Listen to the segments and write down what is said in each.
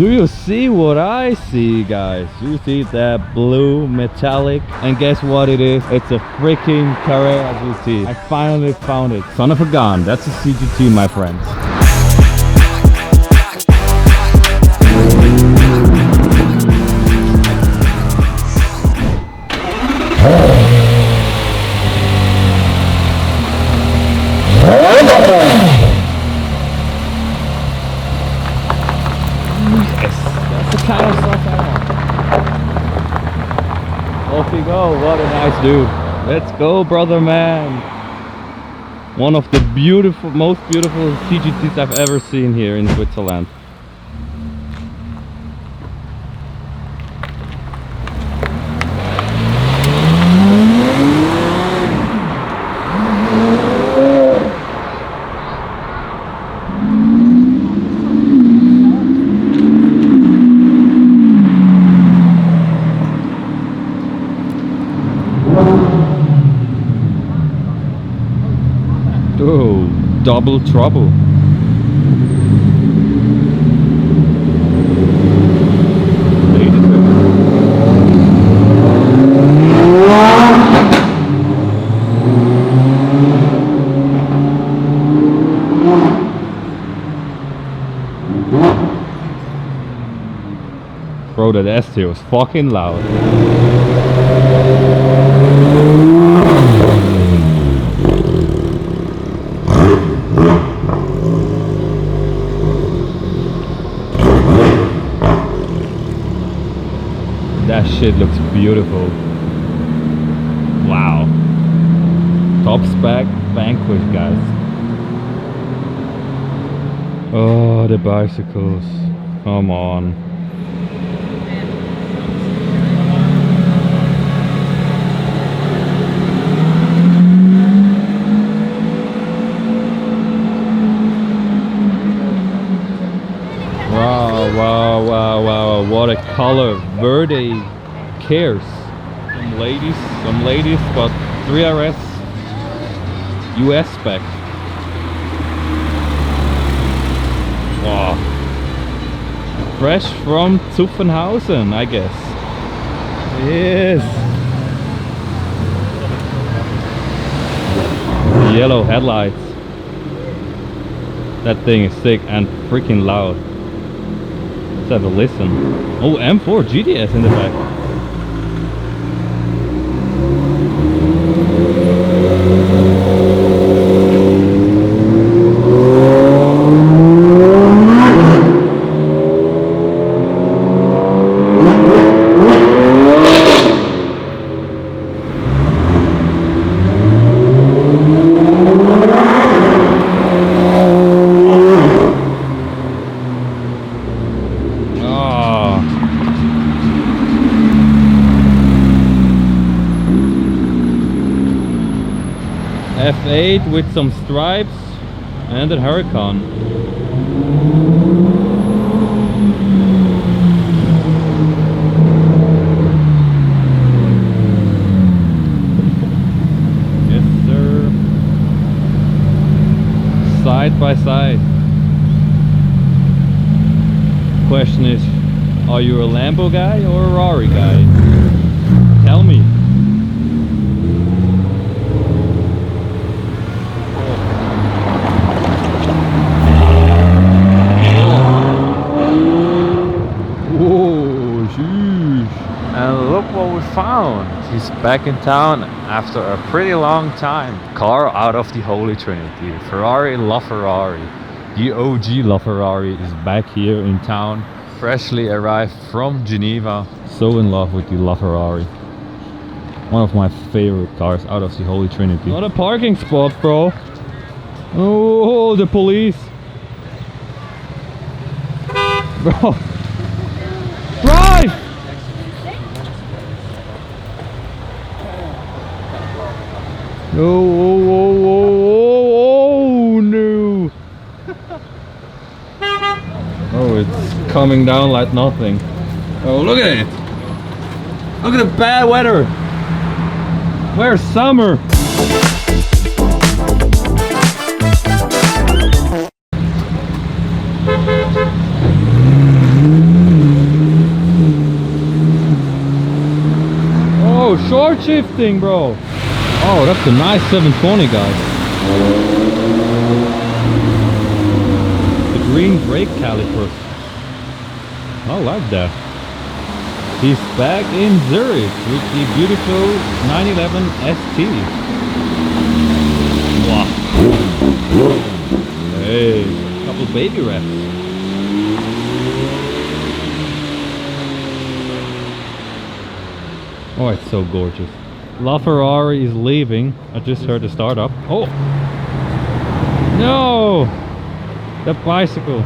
Do you see what I see, guys? You see that blue metallic? And guess what it is? It's a freaking Carrera GT. I finally found it. Son of a gun, that's a CGT, my friends. Kind of stuff I want. Off we go, what a nice dude. Let's go, brother man. One of the most beautiful CGTs I've ever seen here in Switzerland. Oh, double trouble. Bro, that S tier was fucking loud. That shit looks beautiful. Wow. Top spec Vanquish, guys. Oh, the bicycles. Come on. Wow, wow, wow, what a color. Verde cares. Some ladies, but 3RS US spec. Wow. Fresh from Zuffenhausen, I guess. Yes. Yellow headlights. That thing is sick and freaking loud. Let's have a listen. Oh, M4 GTS in the back. F8 with some stripes and a Huracan. Yes, sir. Side by side. Question is, are you a Lambo guy or a Ferrari guy? Tell me. And look what we found. He's back in town after a pretty long time. Car out of the Holy Trinity. Ferrari LaFerrari. The OG LaFerrari is back here in town. Freshly arrived from Geneva. So in love with the LaFerrari. One of my favorite cars out of the Holy Trinity. Not a parking spot, bro. Oh, the police. Bro. Drive! Oh, no. Oh, it's coming down like nothing. Oh, look at it. Look at the bad weather. Where's summer? short shifting, bro. Oh, that's a nice 720, guys. The green brake calipers. I like that. He's back in Zurich with the beautiful 911 ST. Wow. Hey, couple baby wraps. Oh, it's so gorgeous. LaFerrari is leaving. I just heard the startup. Oh! No! The bicycle.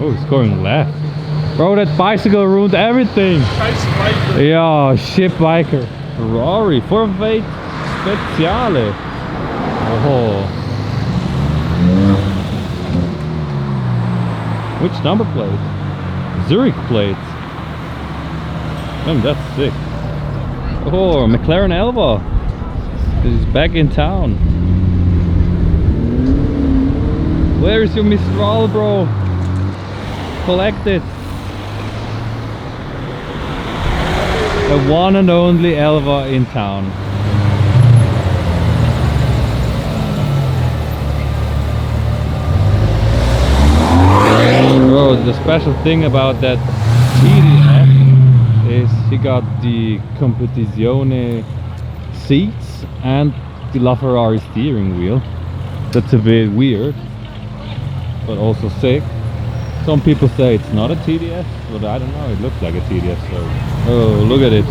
Oh, he's going left. Bro, that bicycle ruined everything. Yeah, shit biker. Ferrari, Forfait Speciale. Oh. Which number plate? Zurich plate. Man, that's sick. Oh, McLaren Elva is back in town. Where is your Mistral, bro? Collect it. The one and only Elva in town. Bro, the special thing about that TDF is he got the Competizione seats and the LaFerrari steering wheel. That's a bit weird, but also sick. Some people say it's not a TDS, but I don't know, it looks like a TDS. So. Oh, look at it.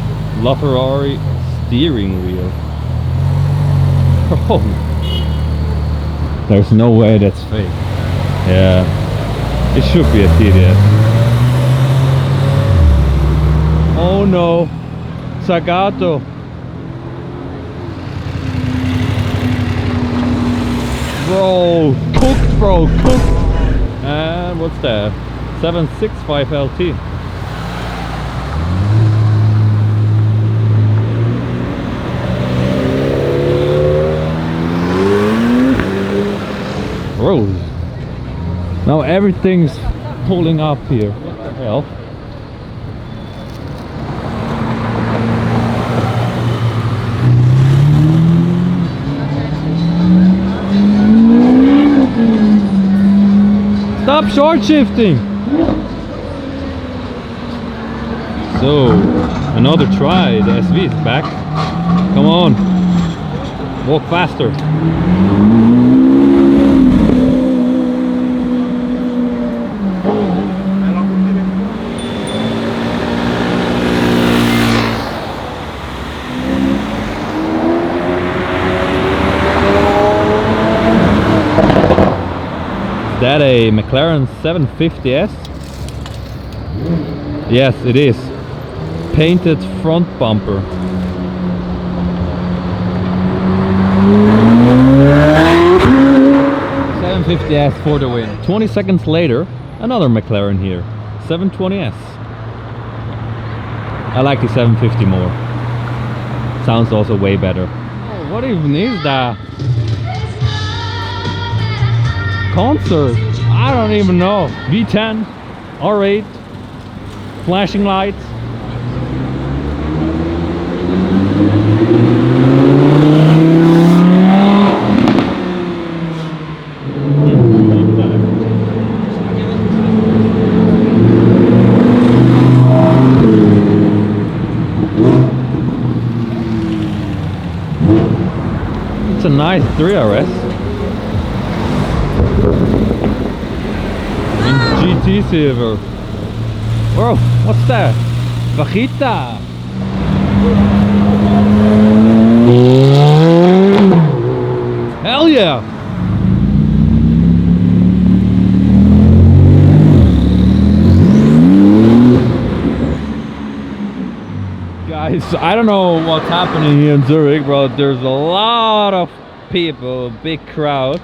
LaFerrari steering wheel. Oh. There's no way that's fake. Yeah, it should be a TDS. Oh no, Zagato. Bro, cooked, bro, cooked. And what's that? 765 LT. Bro, now everything's pulling up here. What the hell? Stop short shifting. So, another try. The SV is back. Come on. Walk faster. Is that a McLaren 750S? Yes, it is. Painted front bumper. .750S for the win. 20 seconds later, another McLaren here. 720S. I like the 750 more. Sounds also way better. Oh, what even is that? Concert? I don't even know. V10, R8, flashing lights. It's a nice 3RS. In GT silver. Whoa, what's that? Fajita. Hell yeah. Guys, I don't know what's happening here in Zurich, bro. There's a lot of people, big crowd.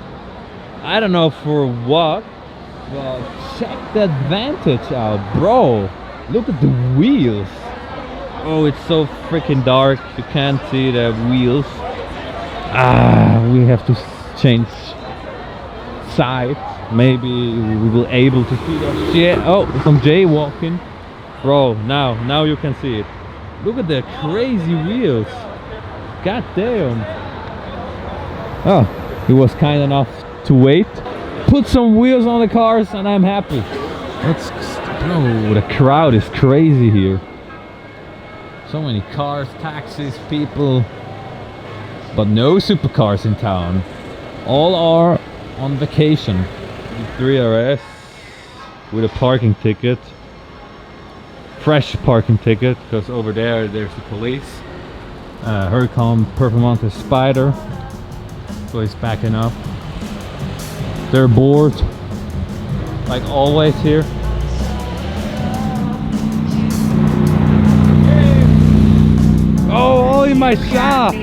I don't know for what, but check that Vantage out, bro. Look at the wheels. Oh, it's so freaking dark. You can't see the wheels. Ah, we have to change sides. maybe we will able to see that shit. Oh, some jaywalking. Bro, now you can see it. Look at the crazy wheels. God damn. Oh, he was kind enough to wait. Put some wheels on the cars and I'm happy. Bro, the crowd is crazy here. So many cars, taxis, people. But no supercars in town. All are on vacation. 3RS with a parking ticket. Fresh parking ticket, because over there's the police. Huracan Performante Spider. So he's backing up. They're bored, like always here. Oh, in my shop!